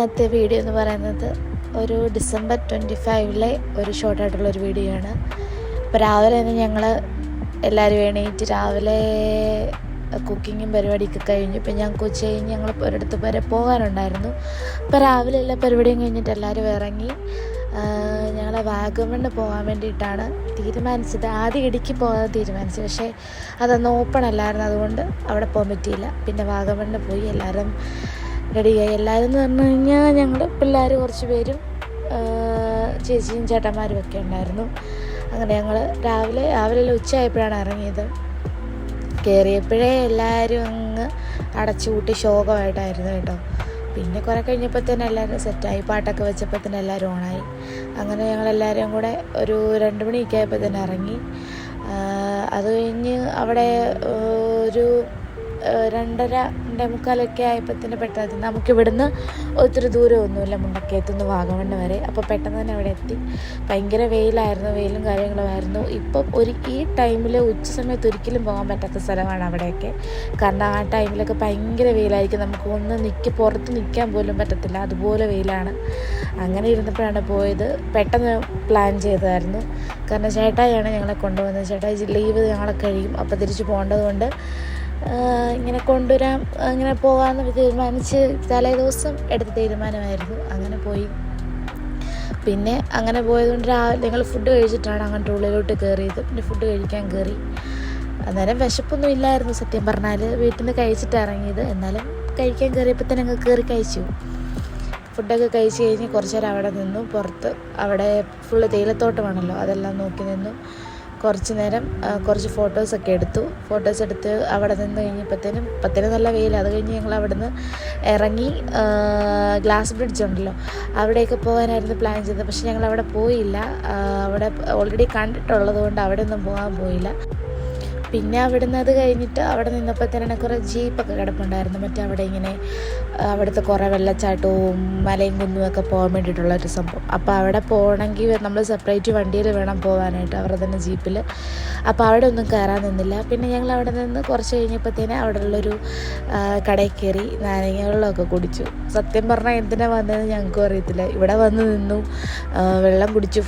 ഇന്നത്തെ വീഡിയോ എന്ന് പറയുന്നത് ഒരു ഡിസംബർ 25 ഒരു ഷോർട്ടായിട്ടുള്ളൊരു വീഡിയോ ആണ്. അപ്പോൾ രാവിലെ തന്നെ ഞങ്ങൾ എല്ലാവരും എണീറ്റ് രാവിലെ കുക്കിങ്ങും പരിപാടിയൊക്കെ കഴിഞ്ഞു. ഇപ്പം ഞങ്ങൾക്ക് ഉച്ച കഴിഞ്ഞ് ഞങ്ങൾ ഒരിടത്ത് വരെ പോകാനുണ്ടായിരുന്നു. അപ്പോൾ രാവിലെ എല്ലാ പരിപാടിയും കഴിഞ്ഞിട്ട് എല്ലാവരും ഇറങ്ങി ഞങ്ങൾ വാഗമണ് പോകാൻ വേണ്ടിയിട്ടാണ് തീരുമാനിച്ചത്. ആദ്യം ഇടുക്കി പോകാൻ തീരുമാനിച്ചു, പക്ഷേ അതൊന്ന് ഓപ്പൺ അല്ലായിരുന്നു, അതുകൊണ്ട് അവിടെ പോകാൻ പറ്റിയില്ല. പിന്നെ വാഗമണ് പോയി എല്ലാവരും റെഡിയായി. എല്ലാവരും എന്ന് പറഞ്ഞു കഴിഞ്ഞാൽ ഞങ്ങൾ പിള്ളേർ കുറച്ച് പേരും ചേച്ചിയും ചേട്ടന്മാരും ഒക്കെ ഉണ്ടായിരുന്നു. അങ്ങനെ ഞങ്ങൾ രാവിലെ ഉച്ചയായപ്പോഴാണ് ഇറങ്ങിയത്. കയറിയപ്പോഴേ എല്ലാവരും അങ്ങ് അടച്ചുകൂട്ടി ശോകമായിട്ടായിരുന്നു കേട്ടോ. പിന്നെ കുറേ കഴിഞ്ഞപ്പോൾ തന്നെ എല്ലാവരും സെറ്റായി, പാട്ടൊക്കെ വെച്ചപ്പോൾ തന്നെ എല്ലാവരും ഓണായി. അങ്ങനെ ഞങ്ങളെല്ലാവരും കൂടെ ഒരു 2 മണിയൊക്കെ ആയപ്പോൾ തന്നെ ഇറങ്ങി. അത് കഴിഞ്ഞ് അവിടെ ഒരു 2:30 ആയപ്പോൾ തന്നെ പെട്ടെന്ന് നമുക്കിവിടുന്ന് ഒത്തിരി ദൂരമൊന്നുമില്ല മുണ്ടക്കയത്തുനിന്ന് വാഗമണ് വരെ. അപ്പോൾ പെട്ടെന്ന് തന്നെ അവിടെ എത്തി. ഭയങ്കര വെയിലായിരുന്നു, വെയിലും കാര്യങ്ങളുമായിരുന്നു. ഇപ്പം ഈ ടൈമിൽ ഉച്ച സമയത്ത് ഒരിക്കലും പോകാൻ പറ്റാത്ത സ്ഥലമാണ് അവിടെയൊക്കെ. കാരണം ആ ടൈമിലൊക്കെ ഭയങ്കര വെയിലായിരിക്കും, നമുക്ക് പുറത്ത് നിൽക്കാൻ പോലും പറ്റത്തില്ല, അതുപോലെ വെയിലാണ്. അങ്ങനെ ഇരുന്നപ്പോഴാണ് പോയത്. പെട്ടെന്ന് പ്ലാൻ ചെയ്തതായിരുന്നു, കാരണം ചേട്ടായിയാണ് ഞങ്ങളെ കൊണ്ടുവന്നത്. ചേട്ടായി ലീവ് ഞങ്ങളെ കഴിയും, അപ്പോൾ തിരിച്ച് പോകേണ്ടതുകൊണ്ട് ഇങ്ങനെ കൊണ്ടുവരാൻ അങ്ങനെ പോകാമെന്ന് തീരുമാനിച്ച് തലേദിവസം എടുത്ത തീരുമാനമായിരുന്നു. അങ്ങനെ പോയി. പിന്നെ അങ്ങനെ പോയതുകൊണ്ട് രാവിലെ ഞങ്ങൾ ഫുഡ് കഴിച്ചിട്ടാണ് അങ്ങോട്ട് ഉള്ളിലോട്ട് കയറിയത്. പിന്നെ ഫുഡ് കഴിക്കാൻ കയറി. അന്നേരം വിശപ്പൊന്നും ഇല്ലായിരുന്നു സത്യം പറഞ്ഞാൽ. വീട്ടിൽ നിന്ന് കഴിച്ചിട്ട് ഇറങ്ങിയത്, എന്നാലും കഴിക്കാൻ കയറിയപ്പോൾ തന്നെ ഞങ്ങൾ കയറി കഴിച്ചു. ഫുഡൊക്കെ കഴിച്ച് കഴിഞ്ഞ് കുറച്ച് നേരം അവിടെ നിന്നു. പുറത്ത് അവിടെ ഫുള്ള് തേയിലത്തോട്ടമാണല്ലോ, അതെല്ലാം നോക്കി നിന്നു. കുറച്ച് നേരം കുറച്ച് ഫോട്ടോസൊക്കെ എടുത്തു. ഫോട്ടോസ് എടുത്ത് അവിടെ നിന്ന് കഴിഞ്ഞപ്പോഴത്തേനും നല്ല വെയിൽ. അത് കഴിഞ്ഞ് ഞങ്ങൾ അവിടെ നിന്ന് ഇറങ്ങി ഗ്ലാസ് ബ്രിഡ്ജ് ഉണ്ടല്ലോ, അവിടെയൊക്കെ പോകാനായിരുന്നു പ്ലാൻ ചെയ്തത്. പക്ഷെ ഞങ്ങൾ അവിടെ പോയില്ല. അവിടെ ഓൾറെഡി കണ്ടിട്ടുള്ളത് കൊണ്ട് അവിടെ ഒന്നും പോകാൻ പോയില്ല. പിന്നെ അവിടുന്ന് അത് കഴിഞ്ഞിട്ട് അവിടെ നിന്നപ്പോൾ തന്നെ കുറേ ജീപ്പൊക്കെ കിടപ്പുണ്ടായിരുന്നു. അവിടെ ഇങ്ങനെ അവിടുത്തെ കുറേ വെള്ളച്ചാട്ടവും മലയും കുന്നുമൊക്കെ പോകാൻ വേണ്ടിയിട്ടുള്ളൊരു സംഭവം. അപ്പോൾ അവിടെ പോകണമെങ്കിൽ നമ്മൾ സെപ്പറേറ്റ് വണ്ടിയിൽ വേണം പോകാനായിട്ട്, അവരുടെ തന്നെ ജീപ്പിൽ. അപ്പോൾ അവിടെ ഒന്നും കയറാൻ നിന്നില്ല. പിന്നെ ഞങ്ങൾ അവിടെ നിന്ന് കുറച്ച് കഴിഞ്ഞപ്പോഴത്തേനും അവിടെ ഉള്ളൊരു കടയിൽ കയറി നാരങ്ങ വെള്ളമൊക്കെ കുടിച്ചു. സത്യം പറഞ്ഞാൽ എന്തിനാണ് വന്നതെന്ന് ഞങ്ങൾക്കും അറിയത്തില്ല. ഇവിടെ വന്ന് നിന്നു, വെള്ളം കുടിച്ചു,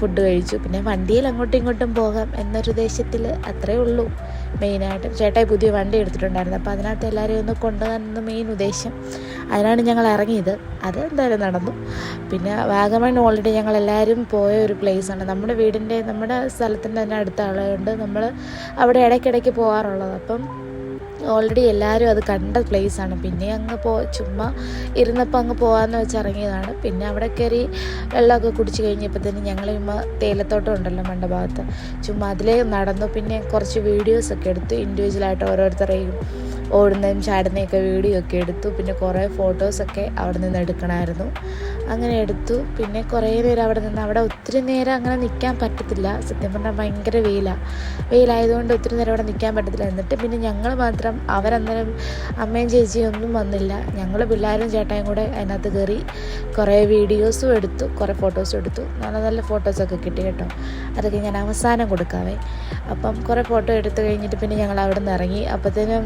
ഫുഡ് കഴിച്ചു. പിന്നെ വണ്ടിയിൽ അങ്ങോട്ടും ഇങ്ങോട്ടും പോകാം എന്നൊരു ഉദ്ദേശത്തിൽ, അത്രയേ ഉള്ളൂ. മെയിനായിട്ട് ചേട്ടായി പുതിയ വണ്ടി എടുത്തിട്ടുണ്ടായിരുന്നു, അപ്പോൾ അതിനകത്ത് എല്ലാവരെയും ഒന്ന് കൊണ്ടുപോകാനെന്ന് മെയിൻ ഉദ്ദേശം. അതിനാണ് ഞങ്ങൾ ഇറങ്ങിയത്. അത് എന്തായാലും നടന്നു. പിന്നെ വാഗമൺ ഓൾറെഡി ഞങ്ങളെല്ലാവരും പോയ ഒരു പ്ലേസാണ്. നമ്മുടെ സ്ഥലത്തിൻ്റെ തന്നെ അടുത്തുള്ളതുകൊണ്ട് നമ്മൾ അവിടെ ഇടയ്ക്കിടയ്ക്ക് പോകാറുള്ളത്. അപ്പം ഓൾറെഡി എല്ലാവരും അത് കണ്ട പ്ലേസാണ്. പിന്നെ അങ്ങ് ചുമ്മാ ഇരുന്നപ്പോൾ അങ്ങ് പോകാമെന്ന് വെച്ച് ഇറങ്ങിയതാണ്. പിന്നെ അവിടെ കയറി വെള്ളമൊക്കെ കുടിച്ച് കഴിഞ്ഞപ്പോഴത്തേനും ഞങ്ങൾ തേയിലത്തോട്ടം ഉണ്ടല്ലോ മണ്ടഭാഗത്ത്, ചുമ്മാ അതിലേ നടന്നു. പിന്നെ കുറച്ച് വീഡിയോസൊക്കെ എടുത്തു. ഇൻഡിവിജ്വലായിട്ട് ഓരോരുത്തരെയും ഓടുന്നതും ചാടുന്നതൊക്കെ വീഡിയോ ഒക്കെ എടുത്തു. പിന്നെ കുറേ ഫോട്ടോസൊക്കെ അവിടെ നിന്ന് എടുക്കണമായിരുന്നു, അങ്ങനെ എടുത്തു. പിന്നെ കുറേ നേരം അവിടെ ഒത്തിരി നേരം അങ്ങനെ നിൽക്കാൻ പറ്റത്തില്ല. സത്യം പറഞ്ഞാൽ ഭയങ്കര വെയിലായതുകൊണ്ട് ഒത്തിരി നേരം അവിടെ നിൽക്കാൻ പറ്റത്തില്ല. എന്നിട്ട് പിന്നെ ഞങ്ങൾ മാത്രം, അവരന്നേരം അമ്മയും ചേച്ചിയും ഒന്നും വന്നില്ല. ഞങ്ങൾ പിള്ളേരും ചേട്ടായും കൂടെ അതിനകത്ത് കയറി കുറേ വീഡിയോസും എടുത്തു, കുറേ ഫോട്ടോസും എടുത്തു. നല്ല ഫോട്ടോസൊക്കെ കിട്ടി കേട്ടോ. അതൊക്കെ ഞാൻ അവസാനം കൊടുക്കാവേ. അപ്പം കുറേ ഫോട്ടോ എടുത്തു കഴിഞ്ഞിട്ട് പിന്നെ ഞങ്ങൾ അവിടെ നിന്ന് ഇറങ്ങി. അപ്പോഴത്തേനും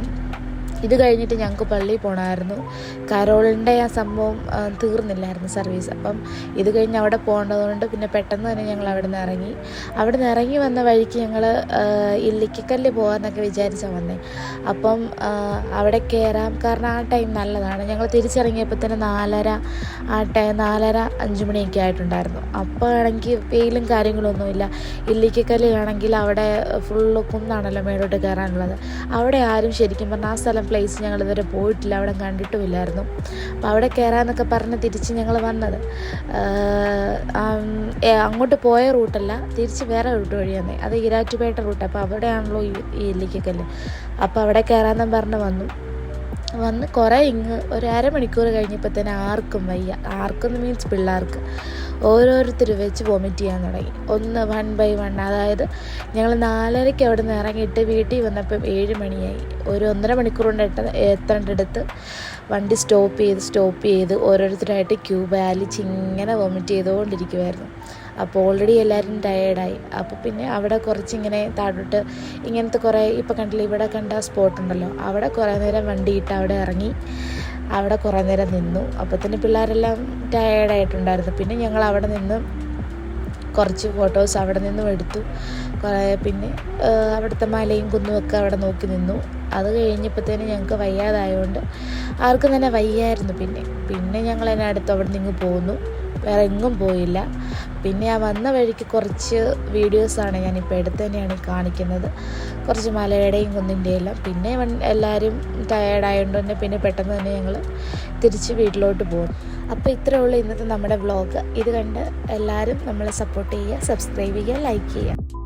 ഇത് കഴിഞ്ഞിട്ട് ഞങ്ങൾക്ക് പള്ളിയിൽ പോകണമായിരുന്നു. കരോളിൻ്റെ ആ സംഭവം തീർന്നില്ലായിരുന്നു സർവീസ്. അപ്പം ഇത് കഴിഞ്ഞ് അവിടെ പോകേണ്ടതുകൊണ്ട് പിന്നെ പെട്ടെന്ന് തന്നെ ഞങ്ങൾ അവിടെ നിന്ന് ഇറങ്ങി വന്ന വഴിക്ക് ഞങ്ങൾ ഇല്ലിക്കക്കല്ല് പോകാമെന്നൊക്കെ വിചാരിച്ചാണ് വന്നേ. അപ്പം അവിടെ കയറാം, കാരണം ആ ടൈം നല്ലതാണ്. ഞങ്ങൾ തിരിച്ചിറങ്ങിയപ്പോൾ തന്നെ 4:30-5 മണിയൊക്കെ ആയിട്ടുണ്ടായിരുന്നു. അപ്പോൾ ആണെങ്കിൽ വെയിലും കാര്യങ്ങളൊന്നുമില്ല. ഇല്ലിക്കക്കല്ല് ആണെങ്കിൽ അവിടെ ഫുള്ള് കുന്നാണല്ലോ മേലോട്ട് കയറാനുള്ളത്. അവിടെ ആരും ശരിക്കും പറഞ്ഞാൽ ആ സ്ഥലം പ്ലേസ് ഞങ്ങളിതുവരെ പോയിട്ടില്ല, അവിടെ കണ്ടിട്ടുമില്ലായിരുന്നു. അപ്പോൾ അവിടെ കയറാമെന്നൊക്കെ പറഞ്ഞ് തിരിച്ച് ഞങ്ങൾ വന്നത്. അങ്ങോട്ട് പോയ റൂട്ടല്ല, തിരിച്ച് വേറെ റൂട്ട് വഴിയാണ്. അത് ഈരാറ്റുപേട്ട റൂട്ട്. അപ്പോൾ അവിടെയാണല്ലോ ഈ ഇല്ലിക്കക്കല്ല്. അപ്പോൾ അവിടെ കയറാമെന്നും പറഞ്ഞ് വന്ന് കുറേ ഒരു അരമണിക്കൂർ കഴിഞ്ഞപ്പോൾ തന്നെ ആർക്കും വയ്യ. ആർക്കെന്ന് മീൻസ് പിള്ളേർക്ക് ഓരോരുത്തർ വെച്ച് വൊമിറ്റ് ചെയ്യാൻ തുടങ്ങി. 1 by 1. അതായത് ഞങ്ങൾ 4:30 അവിടെ നിന്ന് ഇറങ്ങിയിട്ട് വീട്ടിൽ വന്നപ്പം 7 മണിയായി. ഒരു 1.5 മണിക്കൂർ കൊണ്ട് എത്തേണ്ടടുത്ത് വണ്ടി സ്റ്റോപ്പ് ചെയ്ത് ഓരോരുത്തരായിട്ട് പാലിച്ച് ഇങ്ങനെ വൊമിറ്റ് ചെയ്തുകൊണ്ടിരിക്കുമായിരുന്നു. അപ്പോൾ ഓൾറെഡി എല്ലാവരും ടയേർഡായി. അപ്പോൾ പിന്നെ അവിടെ കുറച്ചിങ്ങനെ താഴോട്ട് ഇങ്ങനത്തെ കുറേ ഇപ്പോൾ കണ്ടില്ല, ഇവിടെ കണ്ട സ്പോട്ടുണ്ടല്ലോ, അവിടെ കുറേ നേരം വണ്ടിയിട്ട് അവിടെ ഇറങ്ങി അവിടെ കുറേ നേരം നിന്നു. അപ്പോഴത്തേന് പിള്ളേരെല്ലാം ടയേർഡായിട്ടുണ്ടായിരുന്നു. പിന്നെ ഞങ്ങൾ അവിടെ നിന്ന് കുറച്ച് ഫോട്ടോസ് അവിടെ നിന്നും എടുത്തു. പിന്നെ അവിടുത്തെ മലയും കുന്നുമൊക്കെ അവിടെ നോക്കി നിന്നു. അത് കഴിഞ്ഞപ്പോഴത്തേന് ഞങ്ങൾക്ക് വയ്യാതായതുകൊണ്ട് ആർക്കും തന്നെ വയ്യായിരുന്നു. പിന്നെ ഞങ്ങൾ അതിനെ അടുത്ത് അവിടെ നിന്ന് പോന്നു, വേറെ എങ്ങും പോയില്ല. പിന്നെ ആ വന്ന വഴിക്ക് കുറച്ച് വീഡിയോസാണ് ഞാനിപ്പോൾ എടുത്ത് തന്നെയാണ് കാണിക്കുന്നത്, കുറച്ച് മലയുടെയും കുന്നിൻ്റെയും എല്ലാം. പിന്നെ എല്ലാവരും ടയേർഡായതുകൊണ്ട് തന്നെ പിന്നെ പെട്ടെന്ന് തന്നെ ഞങ്ങൾ തിരിച്ച് വീട്ടിലോട്ട് പോകും. അപ്പോൾ ഇത്രയേ ഉള്ളൂ ഇന്നത്തെ നമ്മുടെ വ്ളോഗ്. ഇത് കണ്ട് എല്ലാവരും നമ്മളെ സപ്പോർട്ട് ചെയ്യുക, സബ്സ്ക്രൈബ് ചെയ്യുക, ലൈക്ക് ചെയ്യുക.